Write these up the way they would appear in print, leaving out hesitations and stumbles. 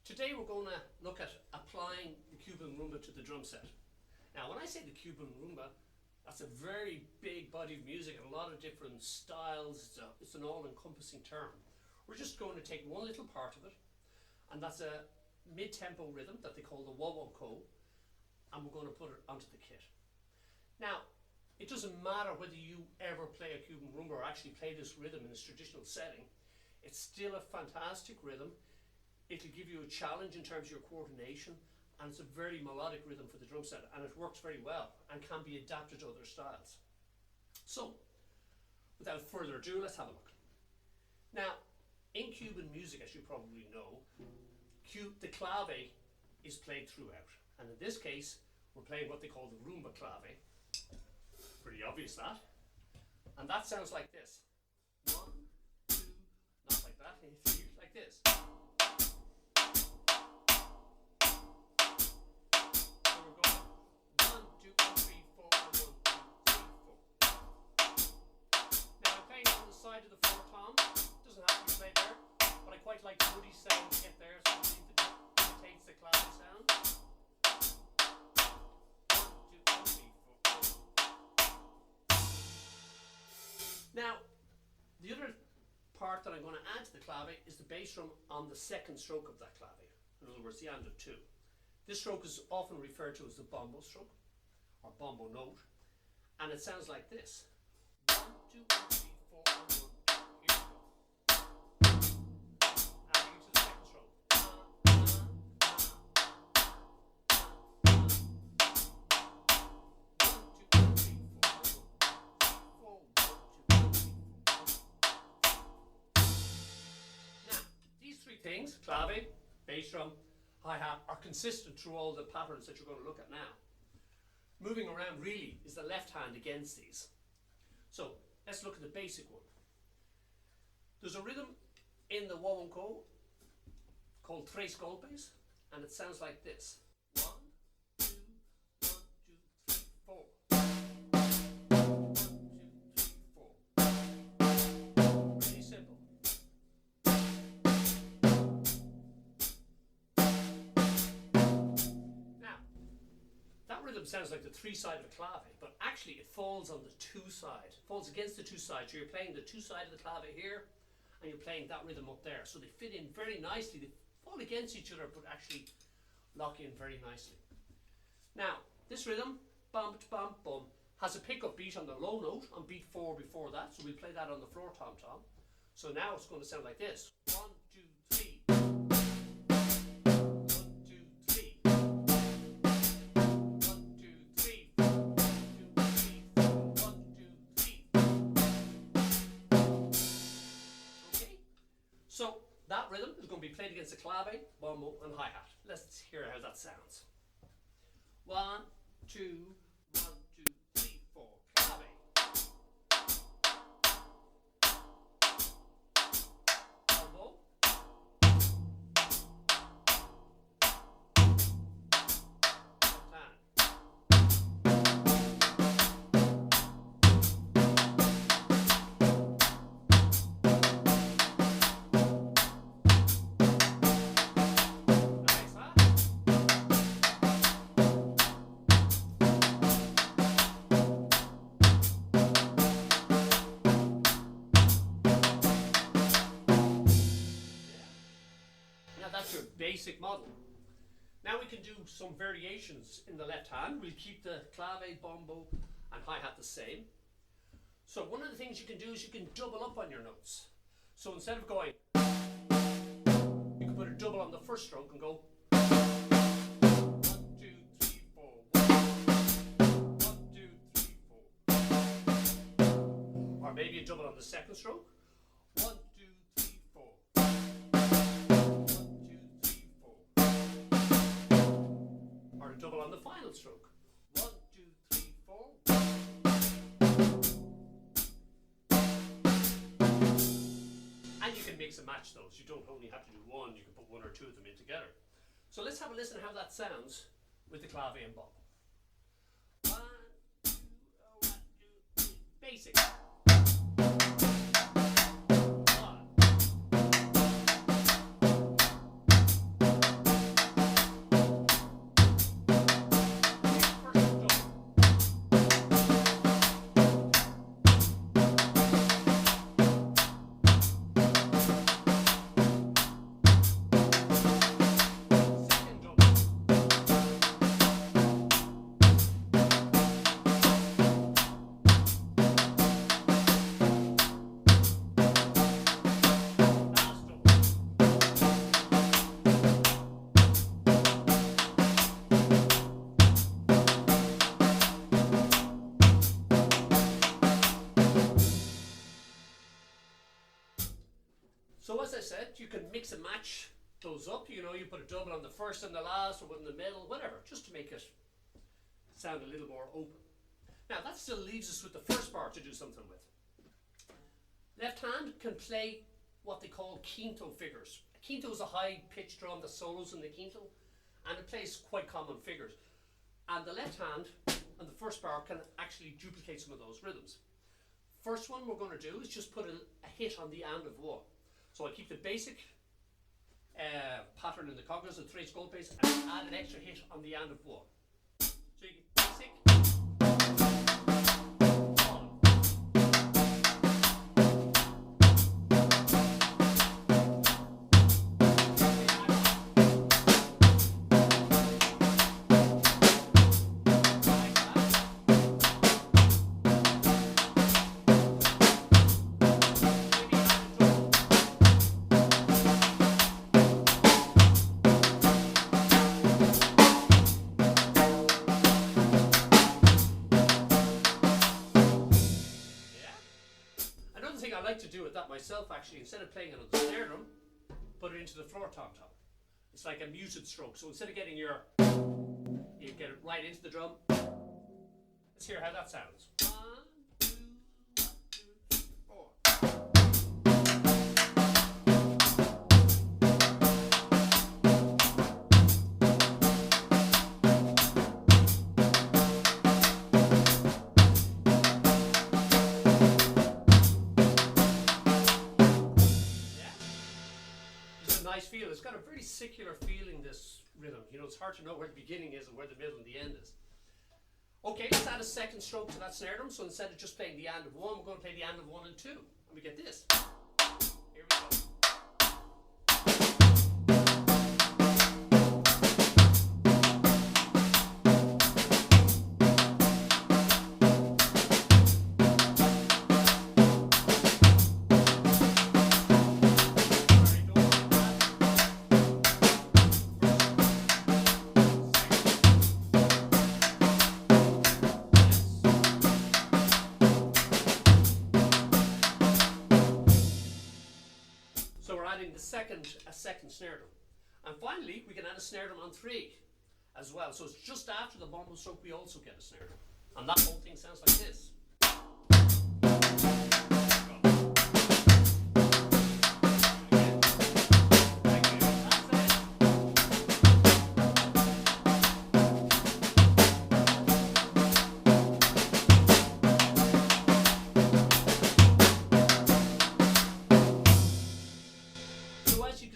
Today we're going to look at applying the Cuban rumba to the drum set. Now when I say the Cuban rumba, that's a very big body of music and a lot of different styles. It's an all-encompassing term. We're just going to take one little part of it, and that's a mid-tempo rhythm that they call the wah-wah-ko, and we're going to put it onto the kit. Now, it doesn't matter whether you ever play a Cuban rumba or actually play this rhythm in its traditional setting. It's still a fantastic rhythm. It'll give you a challenge in terms of your coordination, and it's a very melodic rhythm for the drum set, and it works very well and can be adapted to other styles. So, without further ado, let's have a look. Now, in Cuban music, as you probably know, the clave is played throughout, and in this case, we're playing what they call the Rumba Clave. Pretty obvious that. And that sounds like this. 1, 2, not like that, 3, like this. So we're going 1, 2, 3, 4, and 1, 2, 3, 4. Now I'm playing on the side of the floor tom. Doesn't have to be played there, but I quite like the woody sound to get there, so it imitates the clave sound. Now, the other part that I'm going to add to the clave is the bass drum on the second stroke of that clave. In other words, the end of 2. This stroke is often referred to as the bombo stroke, or bombo note, and it sounds like this. 1, 2, 3, 4, and 1, 2. Here we go. Adding it to the second stroke. Things, clave, bass drum, hi-hat, are consistent through all the patterns that you're going to look at now. Moving around really is the left hand against these. So let's look at the basic one. There's a rhythm in the wah-wah-ko called tres golpes, and it sounds like this. 1, 2, 1, 2, 3, 4. 1, 2, 3, 4. Really simple. Rhythm sounds like the 3 side of a clave, but actually it falls on the 2 side. It falls against the 2 sides. So you're playing the 2 side of the clave here, and you're playing that rhythm up there. So they fit in very nicely. They fall against each other, but actually lock in very nicely. Now, this rhythm, bump, bump, bum, has a pickup beat on the low note on beat 4 before that. So we play that on the floor tom-tom. So now it's going to sound like this. 1, 2, 3. So that rhythm is going to be played against the clave, bombo, and hi-hat. Let's hear how that sounds. 1, 2, 1, 2, 3, 4, clave. Bombo. Left hand. That's your basic model. Now we can do some variations in the left hand. We'll keep the clave, bombo, and hi-hat the same. So one of the things you can do is you can double up on your notes. So instead of going, you can put a double on the first stroke and go 1, 2, 3, 4, 1, 2, 3, 4. Or maybe a double on the second stroke. 1, 2, 3, 4. Or a double on the final stroke. 1, 2, 3, 4. And you can mix and match those. You don't only have to do one, you can put 1 or 2 of them in together. So let's have a listen to how that sounds with the clave and bombo. 1, 2, 1, 2, 3. Basic. So as I said, you can mix and match those up. You know, you put a double on the first and the last, or one in the middle, whatever, just to make it sound a little more open. Now that still leaves us with the first bar to do something with. Left hand can play what they call Quinto Figures. A quinto is a high pitched drum that solos in the quinto, and it plays quite common figures. And the left hand on the first bar can actually duplicate some of those rhythms. First one we're going to do is just put a hit on the end of one. So I keep the basic pattern in the congas and 3/8 gold bass, and add an extra hit on the end of one. So you get basic, I like to do it that myself actually. Instead of playing it on the snare drum, put it into the floor tom tom. It's like a muted stroke. So instead of getting you get it right into the drum. Let's hear how that sounds. 1, 2, 1, 2, 3, 4. Nice feel. It's got a very secular feeling, this rhythm. You know, it's hard to know where the beginning is and where the middle and the end is. Okay, let's add a second stroke to that snare drum. So instead of just playing the end of one, we're going to play the end of 1 and 2. And we get this. Here we go. A second snare drum. And finally, we can add a snare drum on 3 as well. So it's just after the bumble stroke we also get a snare drum. And that whole thing sounds like this.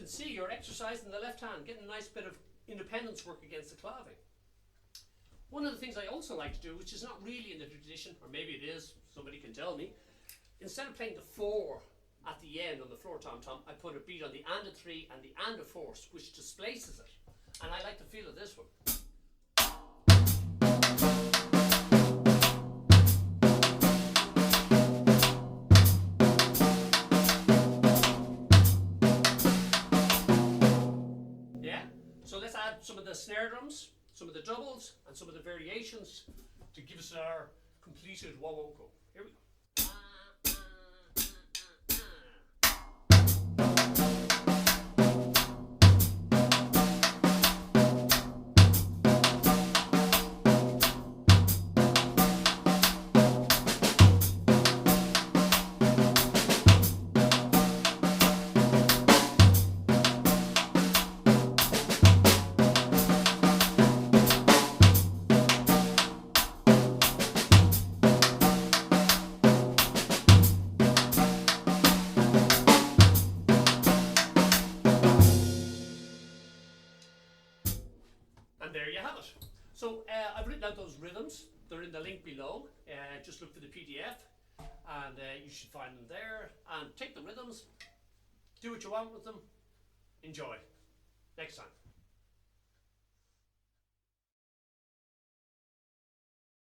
See, you're exercising the left hand, getting a nice bit of independence work against the clave. One of the things I also like to do, which is not really in the tradition, or maybe it is, somebody can tell me, instead of playing the 4 at the end on the floor tom tom, I put a beat on the and of 3 and the and of 4, which displaces it. And I like the feel of this one. So let's add some of the snare drums, some of the doubles, and some of the variations to give us our completed wah-wah-go. Here we go. There you have it. So I've written out those rhythms. They're in the link below. Just look for the PDF and you should find them there. And take the rhythms, do what you want with them, enjoy. Next time.